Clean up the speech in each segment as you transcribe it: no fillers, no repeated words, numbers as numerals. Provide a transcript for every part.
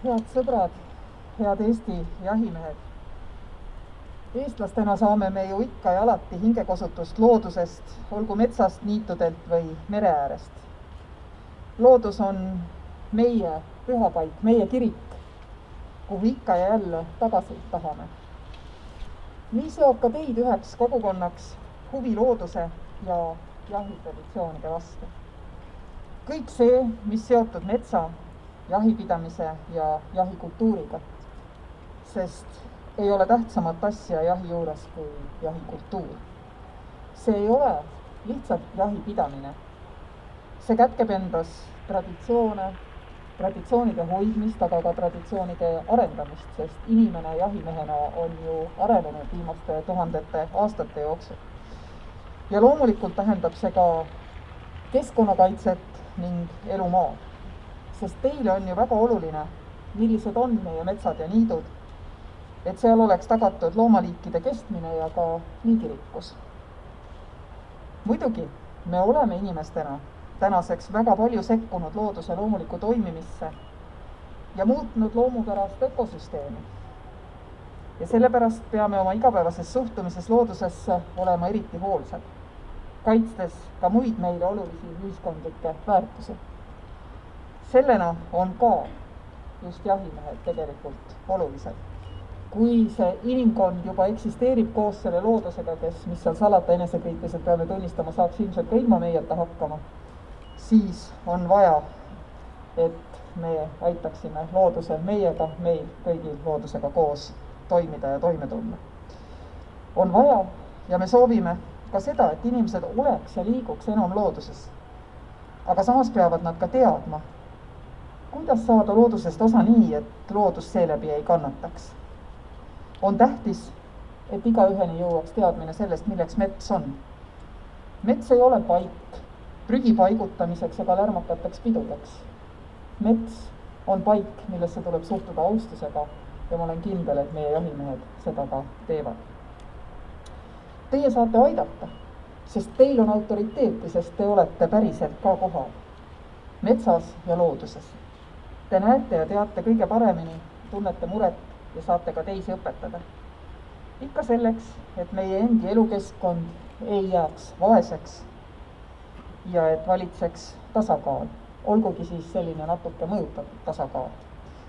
Head sõbrad, head Eesti jahimehed. Eestlastena saame me ju ikka ja alati hingekosutust loodusest, olgu metsast, niitudelt või mere äärest. Loodus on meie pühapaik, meie kirik, kuhu ikka ja jälle tagasi tahame. Nii seob ka teid üheks kogukonnaks huvi looduse ja jahitraditsioonide vastu. Kõik see, mis seotud metsa, jahipidamise ja jahikultuuriga, sest ei ole tähtsamat asja jahi juures kui jahikultuur. See ei ole lihtsalt jahipidamine. See kätkeb endas traditsioone, traditsioonide hoidmist, aga ka traditsioonide arendamist, sest inimene jahimehena on ju arenenud viimaste tuhandete aastate jooksul. Ja loomulikult tähendab see ka keskkonnakaitset ning elu maal. Sest teile on ju väga oluline, millised on meie metsad ja niidud, et seal oleks tagatud loomaliikide kestmine ja ka liigirikkus. Muidugi, me oleme inimestena tänaseks väga palju sekkunud looduse loomuliku toimimisse ja muutnud loomupärast ökosüsteemi. Ja sellepärast peame oma igapäevases suhtumises loodusesse olema eriti hoolsad, kaitstes ka muid meile olulisi ühiskondlikke väärtusi. Sellena on ka just jahimehed tegelikult olulised. Kui see inimkond juba eksisteerib koos selle loodusega, kes, mis seal salata, enesekriitiliselt peame tunnistama, saaks ilmselt ka ilma meieta hakkama, siis on vaja, et me aitaksime loodusel meiega, meil kõigil loodusega koos toimida ja toime tulla. On vaja ja me soovime ka seda, et inimesed oleks ja liiguks enam looduses. Aga samas peavad nad ka teadma, kuidas saada loodusest osa nii, et loodus seeläbi ei kannataks. On tähtis, et igaüheni jõuaks teadmine sellest, milleks mets on. Mets ei ole paik prügi paigutamiseks ega lärmakateks pidudeks. Mets on paik, millesse tuleb suhtuda austusega ja ma olen kindel, et meie jahimehed seda ka teevad. Teie saate aidata, sest teil on autoriteeti, sest te olete päriselt ka kohal. Metsas ja looduses. Te näete ja teate kõige paremini, tunnete muret ja saate ka teisi õpetada. Ikka selleks, et meie endi elukeskkond ei jääks vaeseks ja et valitseks tasakaal, olgugi siis selline natuke mõjutatud tasakaal,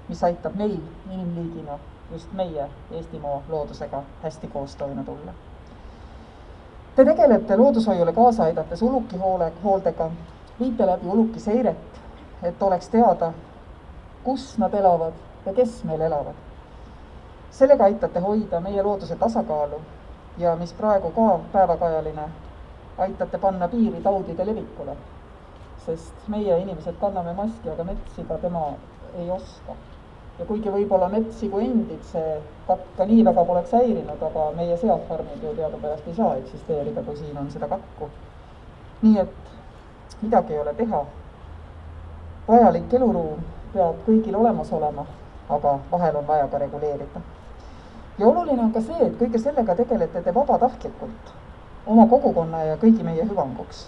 mis aitab meil inimliigina just meie Eestimaa loodusega hästi koos toime tulla. Te tegelete loodushoiule kaasa aidates uluki hooldega, viite läbi uluki seiret, et oleks teada, kus nad elavad ja kes meil elavad. Sellega aitate hoida meie looduse tasakaalu ja mis praegu ka päevakajaline, aitate panna piiri taudide levikule, sest meie inimesed kanname maski, aga metsiga tema ei oska. Ja kuigi võib-olla metsigu endid see kakka nii väga poleks häirinud, aga meie seafarmid ju teadupärast ei saa eksisteerida, kui siin on seda kakku. Nii et midagi ei ole teha. Vajalik eluruum peab kõigil olemas olema, aga vahel on vaja ka reguleerida. Ja oluline on ka see, et kõige sellega tegelete te vabatahtlikult, oma kogukonna ja kõigi meie hüvanguks.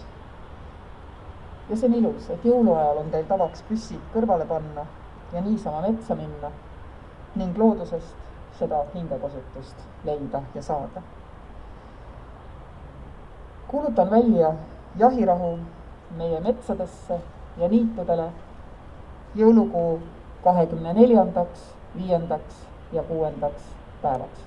Ja see on ilus, et jõuluajal on teil tavaks püssid kõrvale panna ja niisama metsa minna ning loodusest seda hingekosutust leida ja saada. Kuulutan välja jahirahu meie metsadesse ja niitudele jõulukuu 24., 5. ja 6. päevaks.